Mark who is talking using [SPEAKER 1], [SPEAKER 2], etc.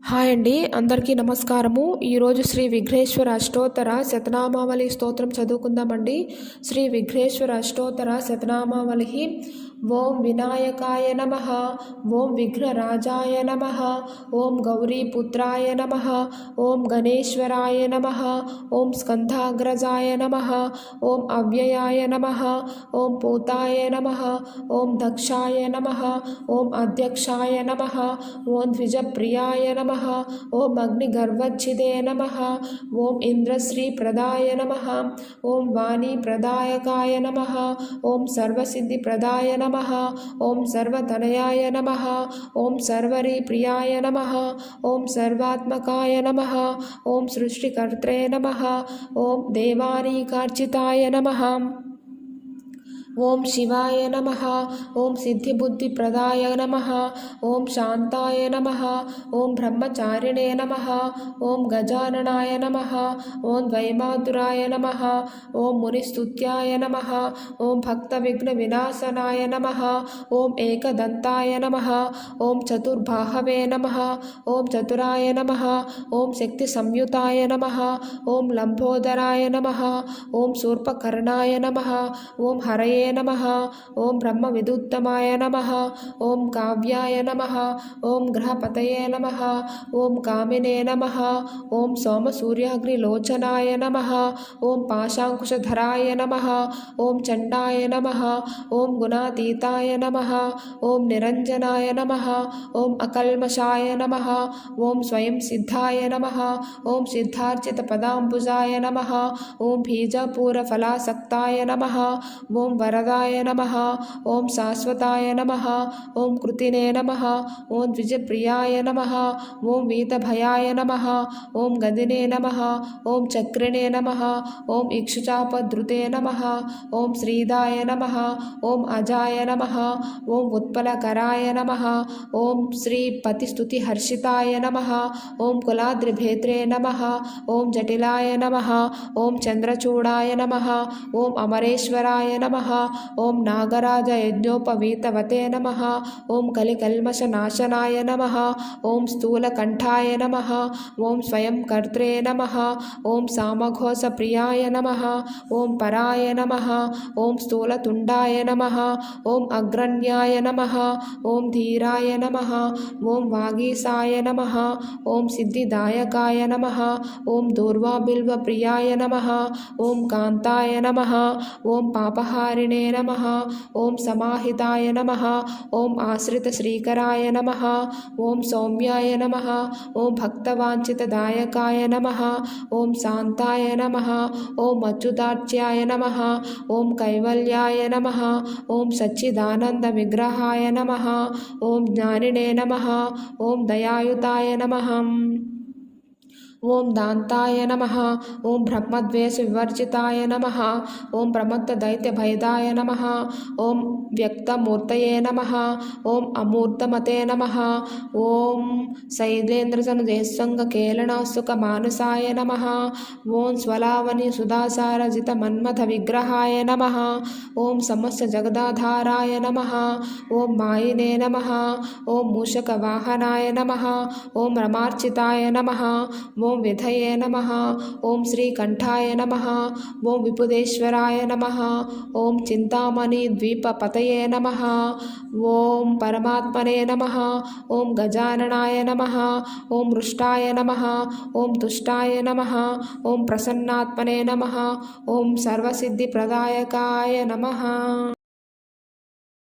[SPEAKER 1] Hi అండి, అందరికీ నమస్కారము. ఈరోజు శ్రీ విఘ్నేశ్వర అష్టోత్తర శతనామావళి స్తోత్రం చదువుకుందామండి. శ్రీ విఘ్నేశ్వర అష్టోత్తర శతనామావళి. ఓం వినాయకాయ నమః, ఓం విఘ్నరాజాయ నమః, ఓం గౌరీపుత్రాయ నమః, ఓం గణేశ్వరాయ నమః, ఓం స్కంధాగ్రజాయ నమః, ఓం అవ్యయాయ నమః, ఓం పూతాయ నమః, ఓం దక్షాయ నమః, ఓం అధ్యక్షాయ నమః, ఓం ద్విజప్రియాయ నమః, ఓం అగ్నిగర్వచ్చిదే నమః, ఓం ఇంద్రశ్రీప్రదాయ నమః, ఓం వాణీప్రదాయకాయ నమః, ఓం సర్వసిద్ధిప్రదాయ నమః, ఓం సర్వతనయాయ నమః, ఓం సర్వరీప్రియాయ నమః, ఓం సర్వాత్మకాయ నమః, ఓం సృష్టికర్త్రే నమః, ఓం దేవానీకార్చితాయ నమః, ఓం శివాయ నమః, ఓం సిద్ధిబుద్ధిప్రదాయ నమః, ఓం శాంతాయ నమః, ఓం బ్రహ్మచారిణే నమః, ఓం గజాననాయ నమః, ఓం ద్వైమాతురాయ నమః, ఓం మునిస్తుత్యాయ నమః, ఓం భక్తవిఘ్న వినాశనాయ నమః, ఓం ఏకదంతాయ నమః, ఓం చతుర్బాహవే నమః, ఓం చతురాయ నమః, ఓం శక్తి సంయుతాయ నమః, ఓం లంబోదరాయ నమః, ఓం శూర్పకర్ణాయ నమః, ఓం హరయే నమః, ఓం బ్రహ్మ విదుత్తమాయ నమః, ఓం కావ్యాయ నమః, ఓం గ్రహపతయే నమః, ఓం కామినే నమః, ఓం సోమసూర్యాగ్నిలోచనాయ నమః, ఓం పాశాంకుశధరాయ నమః, ఓం చండాయ నమః, ఓం గుణాతీతాయ నమః, ఓం నిరంజనాయ నమః, ఓం అకల్మషాయ నమః, ఓం స్వయం సిద్ధాయ నమః, ఓం సిద్ధార్చిత పదాంబుజాయ నమః, ఓం బీజపూరఫలాసక్తాయ నమః, ఓం వరదాయ నమః, ఓం శాశ్వతాయ నమః, ఓం కృతినే నమః, ఓం ద్విజప్రియాయ నమః, ఓం వీతభయాయ నమః, ఓం గదినే నమః, ఓం చక్రిణే నమః, ఓం ఇక్షుచాపధృతే నమః, ఓం శ్రీదాయ నమః, ఓం అజాయ నమః, ఓం ఉత్పలకరాయ నమః, ఓం శ్రీపతిస్తుతిహర్షితాయ నమః, ఓం కులాద్రిభేత్రే నమః, ఓం జటిలాయ నమః, ఓం చంద్రచూడాయ నమః, ఓం అమరేశ్వరాయ నమః, ఓం నాగరాజయజ్ఞోపవీతవతే నమః, ఓం కలికల్మషనాశనాయ నమః, ఓం స్థూలకంఠాయ నమః, ఓం స్వయం కర్త్రే నమః, ఓం సామఘోషప్రియాయ నమః, ఓం పరాయ నమః, ఓం స్థూలతుండాయ నమః, ఓం అగ్రణ్యాయ నమః, ఓం ధీరాయ నమః, ఓం వాగీసాయ నమః, ఓం సిద్ధిదాయకాయ నమః, ఓం దూర్వాబిల్వప్రియాయ నమః, ఓం కాంతాయ నమః, ఓం పాపహారిణే నమః, ఓం సమాహితాయ నమః, ఓం ఆశ్రితశ్రీకరాయ నమః, ఓం సౌమ్యాయ నమః, ఓం భక్తవాంఛితదాయకాయ నమః, ఓం శాంతాయ నమః, ఓం అచ్యుతార్చ్యాయ నమః, ఓం కైవల్యాయ నమః, ఓం సచ్చిదానంద విగ్రహాయ నమః, ఓం జ్ఞానినే నమః, ఓం దయాయుతాయ నమః, ఓం దాంతాయ నమః, ఓం బ్రహ్మద్వేష వివర్జితాయ నమః, ఓం ప్రమత్తదైత్యభయదాయ నమః, ఓం వ్యక్తమూర్తయే నమః, ఓం అమూర్తమతే నమః, ఓం శైలేంద్రజనుదేశంగకేళనాసుకమానసాయ నమః, ఓం స్వలావని సుధాసారజిత మన్మథ విగ్రహాయ నమః, ఓం సమస్త జగదాధారాయ నమః, ఓం మాయినే నమః, ఓం మూషకవాహనాయ నమః, ఓం రమార్చితాయ నమః, ఓం విధయే నమః, ఓం శ్రీకంఠాయ నమః, ఓం విపుదేశ్వరాయ నమః, ఓం చింతామణి ద్వీపపతయే నమః, ఓం పరమాత్మనే నమః, ఓం గజాననాయ నమః, ఓం మృష్టాయ నమః, ఓం తుష్టాయ నమః, ఓం ప్రసన్నాత్మనే నమః, ఓం సర్వసిద్ధిప్రదాయకాయ నమః.